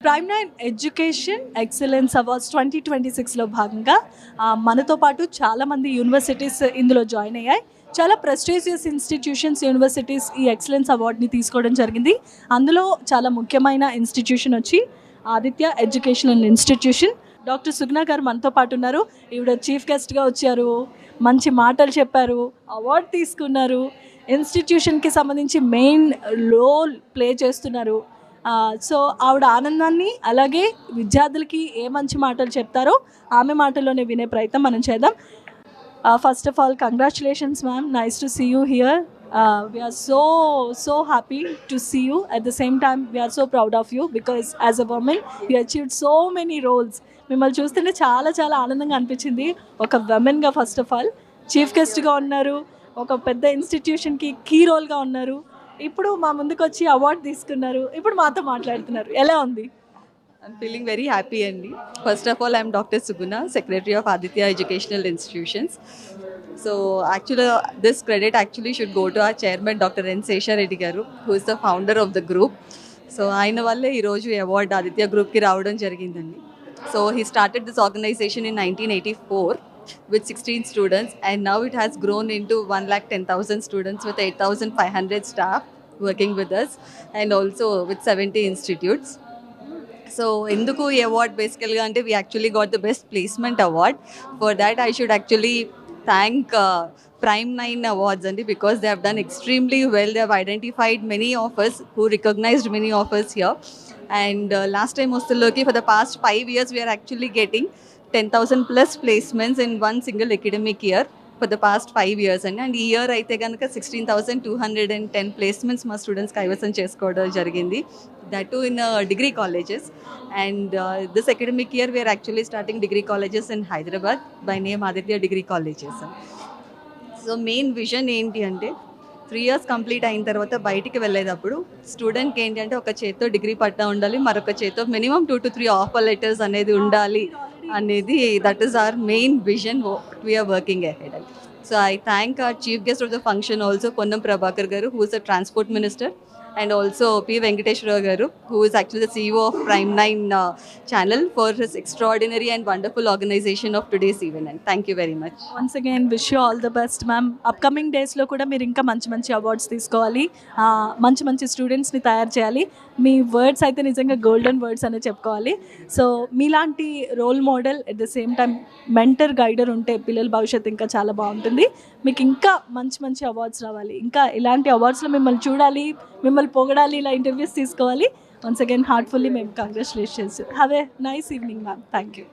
Prime nine education excellence awards 2026లో భాగంగా మనతో పాటు చాలామంది యూనివర్సిటీస్ ఇందులో జాయిన్ అయ్యాయి. చాలా ప్రెస్టీజియస్ ఇన్స్టిట్యూషన్స్, యూనివర్సిటీస్ ఈ ఎక్సలెన్స్ అవార్డ్ని తీసుకోవడం జరిగింది. అందులో చాలా ముఖ్యమైన ఇన్స్టిట్యూషన్ వచ్చి Aditya educational institution. Doctor Sugna గారు మనతో పాటు ఉన్నారు. ఈవిడ చీఫ్ గెస్ట్గా వచ్చారు, మంచి మాటలు చెప్పారు, అవార్డు తీసుకున్నారు, ఇన్స్టిట్యూషన్కి సంబంధించి మెయిన్ రోల్ ప్లే చేస్తున్నారు. సో ఆవిడ ఆనందాన్ని, అలాగే విద్యార్థులకి ఏ మంచి మాటలు చెప్తారో ఆమె మాటల్లోనే వినే ప్రయత్నం మనం చేద్దాం. First of all, congratulations ma'am, nice to see you here. We are so happy to see you. At the same time, we are so proud of you because as a woman you achieved so many roles. మిమ్మల్ని చూస్తుంటే చాలా చాలా ఆనందంగా అనిపించింది. ఒక ఉమెన్గా first of all chief గెస్ట్గా ఉన్నారు, ఒక పెద్ద ఇన్స్టిట్యూషన్కి కీ రోల్గా ఉన్నారు, ఇప్పుడు మా ముందుకు వచ్చి అవార్డు తీసుకున్నారు, ఇప్పుడు మాతో మాట్లాడుతున్నారు. ఎలా ఉంది? I'm feeling very happy అండి. First of all, I'm Dr. Suguna, Secretary of Aditya Educational Institutions. So actually, this credit actually should go to our chairman, Dr. N. Sesha Reddy garu, who is the founder of the group. So ఆయన వల్లే ఈరోజు award Aditya గ్రూప్కి రావడం జరిగిందండి. So he started this organization in 1984 with 16 students, and now it has grown into 1,10,000 students with 8,500 staff working with us, and also with 70 institutes. So ఎందుకు ఈ award బేసికల్గా అంటే we actually got the best placement award. For that I should actually thank Prime 9 Awards and because they have done extremely well. They have identified many of us, who recognized many of us here, and last time Ostaloki, for the past 5 years we are actually getting 10,000 plus placements in one single academic year for the past 5 years, and ఈ year అయితే కనుక 16,210 placements మా students కైవసం చేసుకోవడం జరిగింది, that too in degree colleges. And this academic year we are actually starting degree colleges in Hyderabad by name Aditya Degree Colleges. So main vision ఏంటి అంటే 3 years complete అయిన తర్వాత బయటికి వెళ్ళేటప్పుడు స్టూడెంట్కి ఏంటి అంటే ఒక చేత్తో డిగ్రీ పట్టా ఉండాలి, మరొక చేత్తో మినిమం 2 to 3 ఆఫర్ లెటర్స్ అనేది ఉండాలి అనేది, that is our main vision we are working ahead. So I thank our chief guest of the function also Ponnam Prabhakar గారు, who is a transport minister, and also P. Venkateshwara garu, who is actually the CEO of Prime 9 channel, for his extraordinary and wonderful organization of today's event. And thank you very much. Once again, wish you all the best, ma'am. Upcoming days lo kuda meer inka manchi awards తీసుకోవాలి, మంచి స్టూడెంట్స్ని తయారు చేయాలి. మీ words అయితే నిజంగా golden words అనే చెప్పుకోవాలి. So మీలాంటి role model, at the same time mentor, guider ఉంటే పిల్లల భవిష్యత్తు ఇంకా చాలా బాగుంటుంది. మీకు ఇంకా మంచి అవార్డ్స్ రావాలి, ఇంకా ఇలాంటి అవార్డ్స్లో మిమ్మల్ని చూడాలి, మిమ్మల్ని పొగడాలి, ఇలా ఇంటర్వ్యూస్ తీసుకోవాలి. వన్స్ అగైన్ హార్ట్ఫుల్లీ మేము congratulations. Have a nice evening ma'am. Thank you.